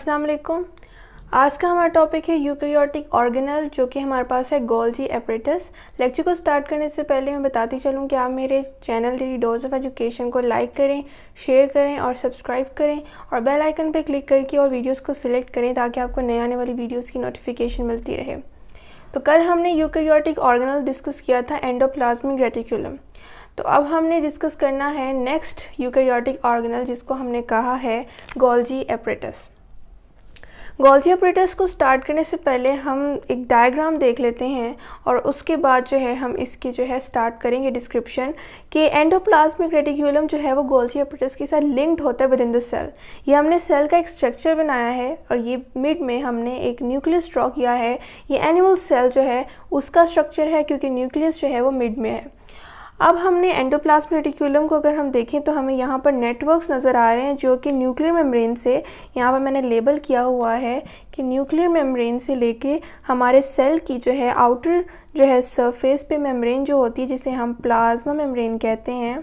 अस्सलाम वालेकुम। आज का हमारा टॉपिक है यूकैरियोटिक ऑर्गेनेल, जो कि हमारे पास है गोल्जी एपरेटस। लेक्चर को स्टार्ट करने से पहले मैं बताती चलूँ कि आप मेरे channel daily dose of education को लाइक करें, शेयर करें और सब्सक्राइब करें और बेल आइकन पर क्लिक करके और वीडियोस को सिलेक्ट करें ताकि आपको नए आने वाली वीडियोस की नोटिफिकेशन मिलती रहे। तो कल हमने यूकैरियोटिक ऑर्गेनेल डिस्कस किया था, एंडोप्लाज्मिक रेटिकुलम। तो अब हमने डिस्कस करना है नेक्स्ट यूकैरियोटिक ऑर्गेनेल, जिसको हमने कहा है गोल्जी एपरेटस। गोल्जी एपरेटस को स्टार्ट करने से पहले हम एक डायग्राम देख लेते हैं और उसके बाद जो है हम इसकी जो है स्टार्ट करेंगे डिस्क्रिप्शन कि एंडोप्लाज्मिक रेटिकुलम जो है वो गोल्जी एपरेटस के साथ लिंक्ड होता है विद इन द सेल। ये हमने सेल का एक स्ट्रक्चर बनाया है और ये मिड में हमने एक न्यूक्लियस ड्रॉ किया है। ये एनिमल सेल जो है उसका स्ट्रक्चर है, क्योंकि न्यूक्लियस जो है वो मिड में है। अब हमने एंडोप्लाज्मिक रेटिकुलम को अगर हम देखें तो हमें यहाँ पर नेटवर्क्स नज़र आ रहे हैं, जो कि न्यूक्लियर मेम्ब्रेन से, यहाँ पर मैंने लेबल किया हुआ है कि न्यूक्लियर मेम्ब्रेन से लेके हमारे सेल की जो है आउटर जो है सरफेस पे मेम्ब्रेन जो होती है, जिसे हम प्लाज्मा मेम्ब्रेन कहते हैं,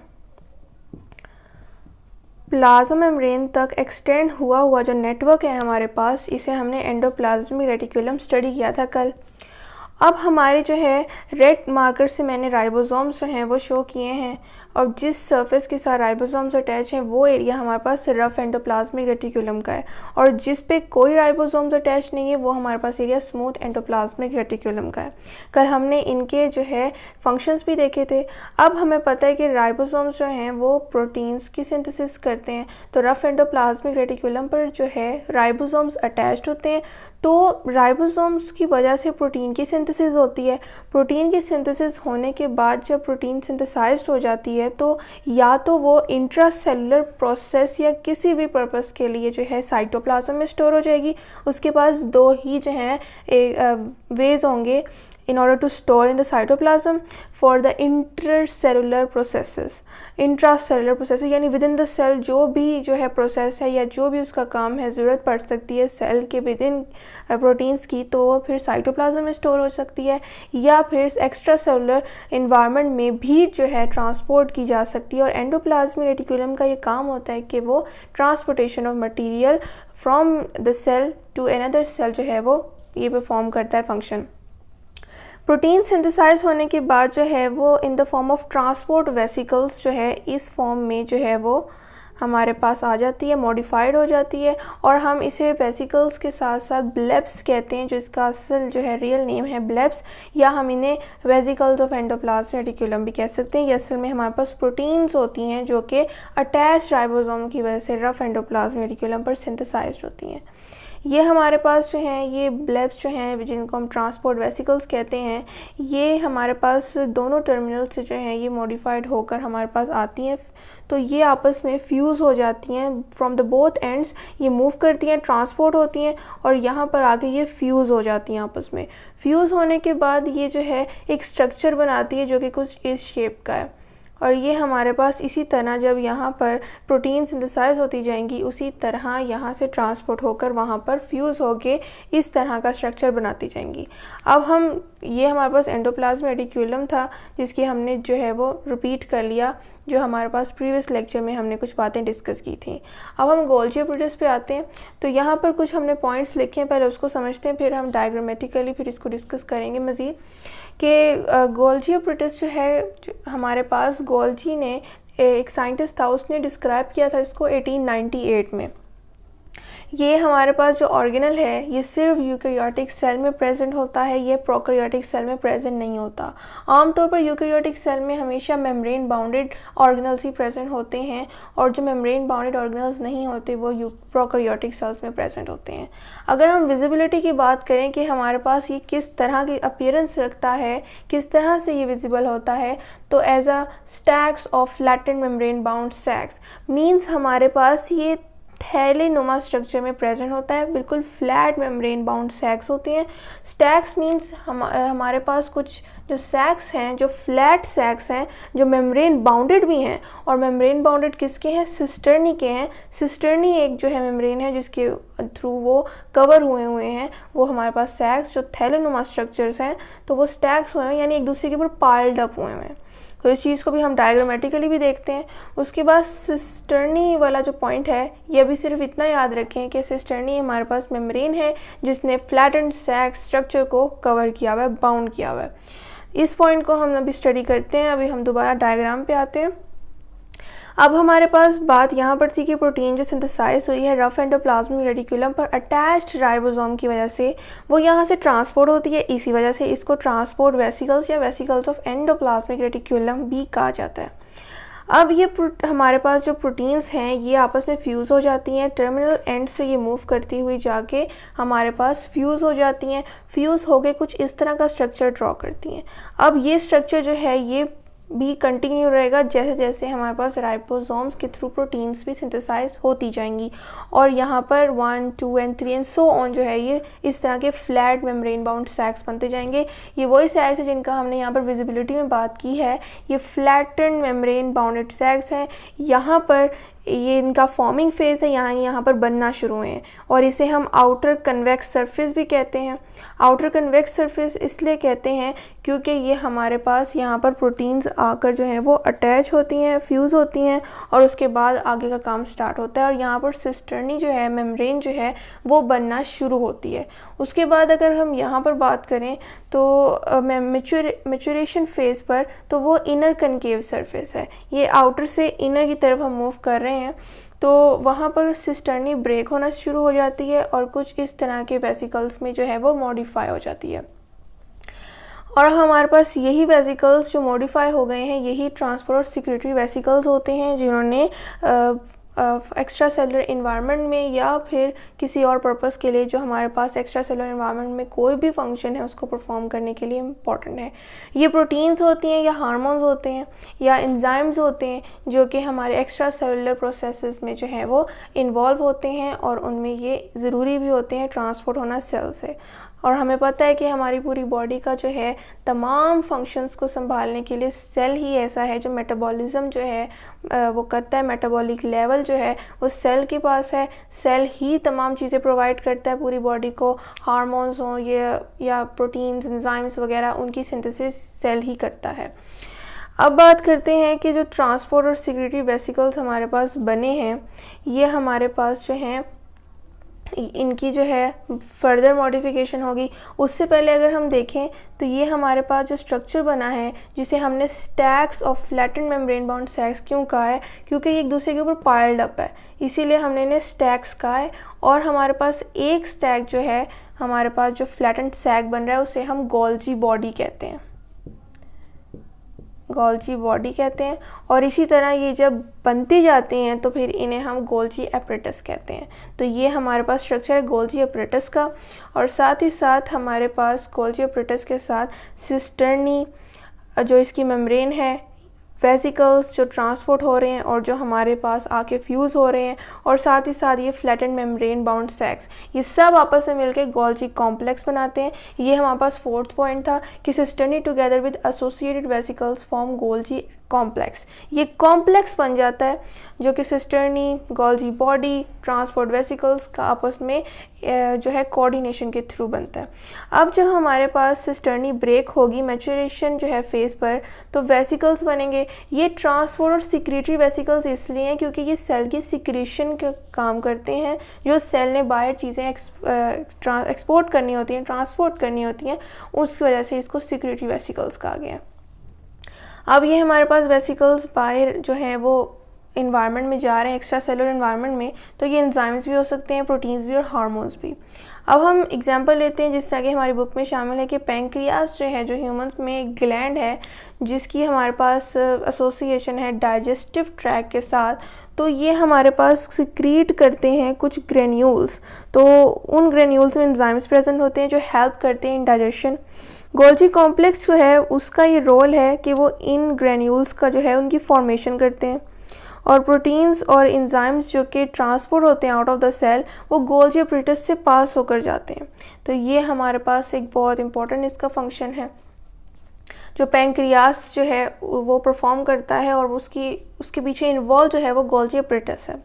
प्लाज्मा मेम्ब्रेन तक एक्सटेंड हुआ जो नेटवर्क है हमारे पास, इसे हमने एंडोप्लाज्मिक रेटिकुलम स्टडी किया था कल। अब हमारे जो है रेड मार्कर से मैंने राइबोसोम्स जो हैं वो शो किए हैं और जिस सरफेस के साथ राइबोसोम्स अटैच हैं वो एरिया हमारे पास रफ एंडोप्लाज्मिक रेटिकुलम का है, और जिस पे कोई राइबोसोम्स अटैच नहीं है वो हमारे पास एरिया स्मूथ एंडोप्लाज्मिक रेटिकुलम का है। कल हमने इनके जो है फंक्शंस भी देखे थे। अब हमें पता है कि राइबोसोम्स जो हैं वो प्रोटीन्स की सिंथेसिस करते हैं, तो रफ एंडोप्लाज्मिक रेटिकुलम पर जो है राइबोसोम्स अटैच्ड होते हैं। तो राइबोसोम्स की वजह से प्रोटीन की सिंथेसिस होती है। प्रोटीन की सिंथेसिस होने के बाद जब प्रोटीन सिंथेसाइज्ड हो जाती है तो या तो वो इंट्रासेलुलर प्रोसेस या किसी भी पर्पस के लिए जो है साइटोप्लाज्म में स्टोर हो जाएगी। उसके पास दो ही जो हैं वेज होंगे in order to store in the cytoplasm for the intracellular processes यानी विद इन द सेल जो भी जो है प्रोसेस है या जो भी उसका काम है, ज़रूरत पड़ सकती है सेल के विद इन प्रोटीन्स की, तो वो फिर साइटोप्लाज्म में स्टोर हो सकती है या फिर एक्स्ट्रा सेलुलर इन्वायरमेंट में भी जो है ट्रांसपोर्ट की जा सकती है। और एंडोप्लाज्मिक रेटिकुलम का ये काम होता है कि वो transportation of material from the cell to another cell जो है वो ये परफॉर्म करता है फंक्शन। प्रोटीन सिंथेसाइज होने के बाद जो है वो in the form of transport vesicles जो है इस फॉर्म में जो है वो हमारे पास आ जाती है, मॉडिफाइड हो जाती है, और हम इसे वेसिकल्स के साथ साथ ब्लेब्स कहते हैं, जो इसका असल जो है रियल नेम है ब्लेब्स, या हम इन्हें वेसिकल्स ऑफ एंडोप्लाज्मिक रेटिकुलम भी कह सकते हैं। ये असल में हमारे पास प्रोटीन्स होती हैं जो कि अटैच राइबोसोम की वजह से रफ एंडोप्लाज्मिक रेटिकुलम पर सिंथेसाइज्ड होती हैं। ये हमारे पास जो हैं ये ब्लेब्स जो हैं जिनको हम ट्रांसपोर्ट वेसिकल्स कहते हैं, ये हमारे पास दोनों टर्मिनल से जो हैं ये मॉडिफाइड होकर हमारे पास आती हैं। तो ये आपस में फ्यूज़ हो जाती हैं फ्रॉम द बोथ एंड्स, ये मूव करती हैं, ट्रांसपोर्ट होती हैं और यहाँ पर आके ये फ्यूज़ हो जाती हैं आपस में। फ्यूज़ होने के बाद ये जो है एक स्ट्रक्चर बनाती है जो कि कुछ इस शेप का है, और ये हमारे पास इसी तरह जब यहाँ पर प्रोटीन सिंथेसाइज होती जाएंगी उसी तरह यहाँ से ट्रांसपोर्ट होकर वहाँ पर फ्यूज़ होके इस तरह का स्ट्रक्चर बनाती जाएंगी। अब हम ये हमारे पास एंडोप्लाज्मिक रेटिकुलम था जिसकी हमने जो है वो रिपीट कर लिया, जो हमारे पास प्रीवियस लेक्चर में हमने कुछ बातें डिस्कस की थी। अब हम गोल्जी एपरेटस पे आते हैं। तो यहाँ पर कुछ हमने पॉइंट्स लिखे हैं, पहले उसको समझते हैं, फिर हम डायग्रामेटिकली फिर इसको डिस्कस करेंगे मज़ीद कि गोल्जी एपरेटस जो है हमारे पास, गोल्जी ने एक साइंटिस्ट था, उसने डिस्क्राइब किया था इसको 1898 में। ये हमारे पास जो ऑर्गेनल है ये सिर्फ यूकैरियोटिक सेल में प्रेजेंट होता है, ये प्रोकैरियोटिक सेल में प्रेजेंट नहीं होता। आमतौर पर यूकैरियोटिक सेल में हमेशा मेम्ब्रेन बाउंडेड ऑर्गेनल्स ही प्रेजेंट होते हैं, और जो मेम्ब्रेन बाउंडेड ऑर्गेनल्स नहीं होते वो प्रोकैरियोटिक सेल्स में प्रेजेंट होते हैं। अगर हम विजिबिलिटी की बात करें कि हमारे पास ये किस तरह की अपीयरेंस रखता है, किस तरह से ये विजिबल होता है, तो as a stacks of flattened membrane bound sacs means हमारे पास ये थैले नुमा स्ट्रक्चर में प्रेजेंट होता है, बिल्कुल फ्लैट मेम्ब्रेन बाउंड सैक्स होती हैं। स्टैक्स मीन्स हमारे पास कुछ जो सैक्स हैं, जो फ्लैट सैक्स हैं, जो मेम्ब्रेन बाउंडेड भी हैं, और मेम्ब्रेन बाउंडेड किसके हैं, सिस्टर्नी के हैं। सिस्टर्नी एक जो है मेम्ब्रेन है जिसके थ्रू वो कवर हुए हैं, वो हमारे पास सैक्स जो थैले नुमा स्ट्रक्चर्स हैं, तो वो स्टैक्स हुए हैं यानी एक दूसरे के ऊपर पाइल्ड अप हुए हैं। तो इस चीज़ को भी हम डायग्रामेटिकली भी देखते हैं। उसके बाद सिस्टर्नी वाला जो पॉइंट है, ये अभी सिर्फ इतना याद रखें कि सिस्टर्नी हमारे पास मेम्ब्रेन है जिसने फ्लैटेंड सैक स्ट्रक्चर को कवर किया हुआ है, बाउंड किया हुआ है। इस पॉइंट को हम अभी स्टडी करते हैं। अभी हम दोबारा डायग्राम पे आते हैं। अब हमारे पास बात यहाँ पर थी कि प्रोटीन जो सिंथेसाइज हुई है रफ एंडोप्लाज्मिक रेटिकुलम पर अटैच्ड राइबोसोम की वजह से, वो यहाँ से ट्रांसपोर्ट होती है। इसी वजह से इसको ट्रांसपोर्ट वेसिकल्स या वेसिकल्स ऑफ एंडोप्लाज्मिक रेटिकुलम भी कहा जाता है। अब ये हमारे पास जो प्रोटीन्स हैं ये आपस में फ्यूज़ हो जाती हैं। टर्मिनल एंड से ये मूव करती हुई जाके हमारे पास फ्यूज़ हो जाती हैं। फ्यूज़ होके कुछ इस तरह का स्ट्रक्चर ड्रॉ करती हैं। अब ये स्ट्रक्चर जो है ये भी कंटिन्यू रहेगा जैसे जैसे हमारे पास राइबोसोम्स के थ्रू प्रोटीन्स भी सिंथेसाइज होती जाएंगी। और यहाँ पर 1, 2 एंड 3 एंड सो ऑन जो है ये इस तरह के फ्लैट मेम्ब्रेन बाउंड सैक्स बनते जाएंगे। ये वही सैक्स है जिनका हमने यहाँ पर विजिबिलिटी में बात की है। ये फ्लैटेंड मेम्ब्रेन बाउंडेड सैक्स हैं। यहाँ पर ये इनका फॉर्मिंग फेज़ है, यहाँ पर बनना शुरू हुए हैं और इसे हम आउटर कन्वेक्स सरफेस भी कहते हैं। आउटर कन्वेक्स सरफेस इसलिए कहते हैं क्योंकि ये हमारे पास यहाँ पर प्रोटीन्स आकर जो हैं वो अटैच होती हैं, फ्यूज़ होती हैं और उसके बाद आगे का काम स्टार्ट होता है और यहाँ पर सिस्टर्नी जो है, मेम्ब्रेन जो है वो बनना शुरू होती है। उसके बाद अगर हम यहाँ पर बात करें तो मैच्योरेशन फेज़ पर, तो वो इनर कनकेव सरफेस है। ये आउटर से इनर की तरफ हम मूव कर रहे हैं तो वहाँ पर सिस्टर्नी ब्रेक होना शुरू हो जाती है और कुछ इस तरह के वेसिकल्स में जो है वो मॉडिफाई हो जाती है। और हमारे पास यही वेसिकल्स जो मॉडिफाई हो गए हैं यही ट्रांसपोर्ट और सिक्रेटरी वेसिकल्स होते हैं जिन्होंने एक्स्ट्रा सेलुलर इन्वायरमेंट में या फिर किसी और पर्पस के लिए जो हमारे पास एक्स्ट्रा सेलुलर इन्वायरमेंट में कोई भी फंक्शन है उसको परफॉर्म करने के लिए इम्पॉर्टेंट है। ये प्रोटीन्स होती हैं या हार्मोन्स होते हैं या एंजाइम्स होते हैं जो कि हमारे एक्स्ट्रा सेलुलर प्रोसेसेस में जो है वो इन्वॉल्व होते हैं और उनमें ये ज़रूरी भी होते हैं ट्रांसपोर्ट होना सेल से। और हमें पता है कि हमारी पूरी बॉडी का जो है तमाम फंक्शंस को संभालने के लिए सेल ही ऐसा है जो मेटाबॉलिज्म जो है वो करता है। मेटाबॉलिक लेवल जो है वो सेल के पास है। सेल ही तमाम चीज़ें प्रोवाइड करता है पूरी बॉडी को, हार्मोन्स हों या प्रोटीन्स, एंजाइम्स वगैरह, उनकी सिंथेसिस सेल ही करता है। अब बात करते हैं कि जो ट्रांसपोर्ट और सिक्रेटरी वेसिकल्स हमारे पास बने हैं ये हमारे पास जो हैं इनकी जो है फर्दर मॉडिफिकेशन होगी। उससे पहले अगर हम देखें तो ये हमारे पास जो स्ट्रक्चर बना है जिसे हमने stacks of flattened membrane bound sacs क्यों कहा है, क्योंकि ये एक दूसरे के ऊपर पाइल्ड अप है, इसीलिए हमने इन्हें स्टैक्स कहा है। और हमारे पास एक स्टैक जो है, हमारे पास जो फ्लैटेंड सैक बन रहा है उसे हम गोल्जी बॉडी कहते हैं, गोल्जी बॉडी कहते हैं। और इसी तरह ये जब बनती जाती हैं तो फिर इन्हें हम गोल्जी एपरेटस कहते हैं। तो ये हमारे पास स्ट्रक्चर है गोल्जी एपरेटस का। और साथ ही साथ हमारे पास गोल्जी एपरेटस के साथ सिस्टर्नी जो इसकी मेम्ब्रेन है, वेसिकल्स जो ट्रांसपोर्ट हो रहे हैं और जो हमारे पास आके फ्यूज़ हो रहे हैं, और साथ ही साथ ये फ्लैटेंड मेम्ब्रेन बाउंड सैक्स, ये सब आपस में मिलकर गोल्जी कॉम्प्लेक्स बनाते हैं। ये हमारे पास फोर्थ पॉइंट था कि cisternae together with associated vesicles form Golgi complex. ये कॉम्प्लेक्स बन जाता है जो कि cisternae, Golgi body, transport vesicles का आपस में जो है कोऑर्डिनेशन के थ्रू बनता है। अब जब हमारे पास सिस्टर्नी ब्रेक होगी मैच्योरेशन जो है फेज़ पर, तो वेसिकल्स बनेंगे। ये ट्रांसपोर्ट और सिक्रेटरी वेसिकल्स इसलिए हैं क्योंकि ये सेल की सिक्रेशन का काम करते हैं। जो सेल ने बाहर चीज़ें एक्सपोर्ट करनी होती हैं, ट्रांसपोर्ट करनी होती हैं, उसकी वजह से इसको सिक्रेटरी वेसिकल्स कहा गया है। अब ये हमारे पास वेसिकल्स बाहर जो हैं वो इन्वायरमेंट में जा रहे हैं, एक्स्ट्रा सेलुलर इन्वायरमेंट में, तो ये एंजाइम्स भी हो सकते हैं, प्रोटीन्स भी और हार्मोन्स भी। अब हम एग्जांपल लेते हैं जिससे आगे हमारी बुक में शामिल है कि पैंक्रियास जो है, जो ह्यूमंस में एक ग्लैंड है जिसकी हमारे पास एसोसिएशन है डाइजेस्टिव ट्रैक्ट के साथ, तो ये हमारे पास सिक्रीट करते हैं कुछ ग्रेन्यूल्स। तो उन ग्रेन्यूल्स में एंजाइम्स प्रेजेंट होते हैं जो हेल्प करते हैं इन डाइजेशन। गोल्जी कॉम्प्लेक्स जो है उसका ये रोल है कि वो इन ग्रेन्यूल्स का जो है उनकी फॉर्मेशन करते हैं, और प्रोटीन्स और एंजाइम्स जो कि ट्रांसपोर्ट होते हैं आउट ऑफ द सेल वो गोल्जी एपरेटस से पास होकर जाते हैं। तो ये हमारे पास एक बहुत इंपॉर्टेंट इसका फंक्शन है। जो पैंक्रियास जो है वो परफॉर्म करता है, और उसके पीछे इन्वॉल्व जो है वो गोल्जी एपरेटस है।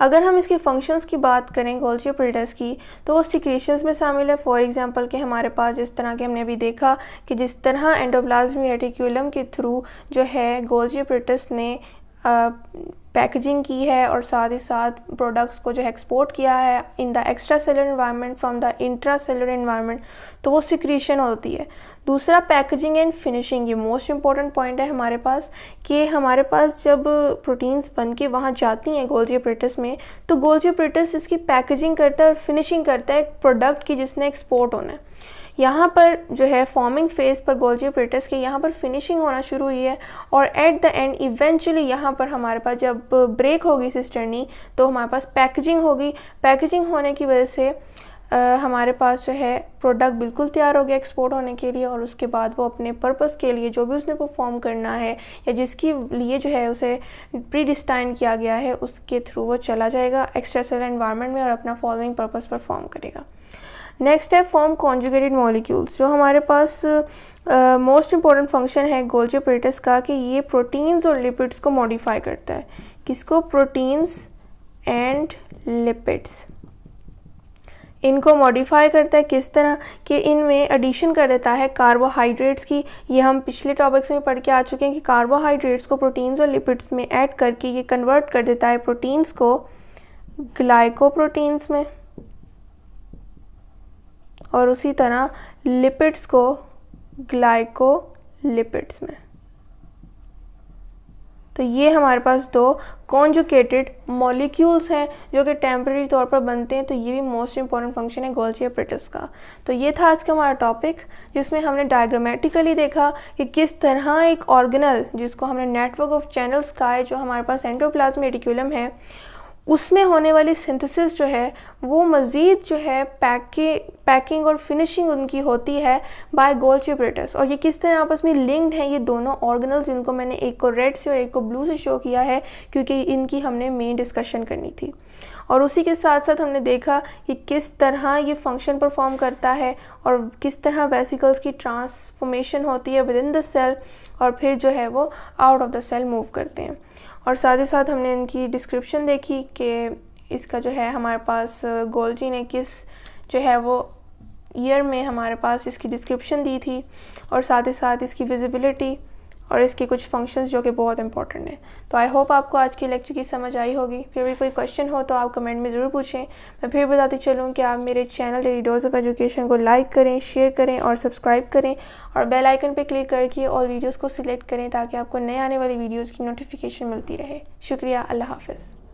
अगर हम इसके फंक्शंस की बात करें गोल्जी एपरेटस की, तो वो सिक्रीशंस में शामिल है। फॉर एग्जांपल कि हमारे पास जिस तरह के हमने अभी देखा कि जिस तरह एंडोप्लाज्मिक रेटिक्यूलम के थ्रू जो है गोल्जी एपरेटस ने पैकेजिंग की है और साथ ही साथ प्रोडक्ट्स को जो है एक्सपोर्ट किया है in the extra cellular environment from the intra cellular environment, तो वो सिक्रीशन होती है। दूसरा पैकेजिंग एंड फिनिशिंग, ये मोस्ट इंपॉर्टेंट पॉइंट है हमारे पास कि हमारे पास जब प्रोटीन्स बन के वहाँ जाती हैं गोल्जी एपरेटस में, तो गोल्जी एपरेटस इसकी पैकेजिंग करता है और फिनिशिंग करता है प्रोडक्ट की जिसने एक्सपोर्ट होना है। यहाँ पर जो है फॉर्मिंग फेज़ पर गोल्जी एपरेटस की यहाँ पर फिनिशिंग होना शुरू हुई है, और एट द एंड इवेंचुअली यहाँ पर हमारे पास जब ब्रेक होगी सिस्टर्नी तो हमारे पास पैकेजिंग होगी। पैकेजिंग होने की वजह से हमारे पास जो है प्रोडक्ट बिल्कुल तैयार हो गया एक्सपोर्ट होने के लिए, और उसके बाद वो अपने पर्पस के लिए जो भी उसने परफॉर्म करना है या जिसके लिए जो है उसे प्री डिस्टाइन किया गया है उसके थ्रू वो चला जाएगा एक्स्ट्रा सेलुलर एनवायरनमेंट में और अपना फॉलोइंग पर्पस परफॉर्म करेगा। नेक्स्ट है फॉर्म कॉन्जुगेटेड मॉलिक्यूल्स, जो हमारे पास मोस्ट इंपॉर्टेंट फंक्शन है गोल्जी एपरेटस का कि ये प्रोटीन्स और लिपिड्स को मॉडिफाई करता है। किसको? प्रोटीन्स एंड लिपिड्स, इनको मॉडिफाई करता है। किस तरह कि इनमें एडिशन कर देता है कार्बोहाइड्रेट्स की। ये हम पिछले टॉपिक्स में पढ़ के आ चुके हैं कि कार्बोहाइड्रेट्स को प्रोटीन्स और लिपिड्स में ऐड करके ये कन्वर्ट कर देता है प्रोटीन्स को ग्लाइकोप्रोटीन्स में, और उसी तरह लिपिड्स को ग्लाइकोलिपिड्स में। तो ये हमारे पास दो कॉन्जुगेटेड मॉलिक्यूल्स हैं जो कि टेम्परेरी तौर पर बनते हैं। तो ये भी मोस्ट इंपॉर्टेंट फंक्शन है गोल्जी एपरेटस का। तो ये था आज का हमारा टॉपिक, जिसमें हमने डायग्रामेटिकली देखा कि किस तरह एक ऑर्गेनल जिसको हमने नेटवर्क ऑफ चैनल्स कहा है, जो हमारे पास एंडोप्लाज्मिक रेटिक्यूलम है, उसमें होने वाली सिंथेसिस जो है वो मज़ीद जो है पैकिंग और फिनिशिंग उनकी होती है बाय गोल्जी एपरेटस। और ये किस तरह आपस में लिंक्ड हैं ये दोनों ऑर्गेनल्स, जिनको मैंने एक को रेड से और एक को ब्लू से शो किया है क्योंकि इनकी हमने मेन डिस्कशन करनी थी। और उसी के साथ साथ हमने देखा कि किस तरह ये फंक्शन परफॉर्म करता है और किस तरह वेसिकल्स की ट्रांसफॉर्मेशन होती है विद इन द सेल, और फिर जो है वो out of the cell move करते हैं। और साथ ही साथ हमने इनकी डिस्क्रिप्शन देखी कि इसका जो है हमारे पास गोल्जी ने किस जो है वो ईयर में हमारे पास इसकी डिस्क्रिप्शन दी थी, और साथ ही साथ इसकी विजिबिलिटी और इसके कुछ फंक्शंस जो कि बहुत इंपॉर्टेंट हैं। तो आई होप आपको आज की लेक्चर की समझ आई होगी। फिर भी कोई क्वेश्चन हो तो आप कमेंट में ज़रूर पूछें। मैं फिर बताती चलूँ कि आप मेरे channel daily dose of education को लाइक करें, शेयर करें और सब्सक्राइब करें, और बेल आइकन पर क्लिक करके ऑल वीडियोज़ को सिलेक्ट करें ताकि आपको नए आने वाली वीडियोज़ की नोटिफिकेशन मिलती रहे। शुक्रिया, अल्लाह हाफ़िज़।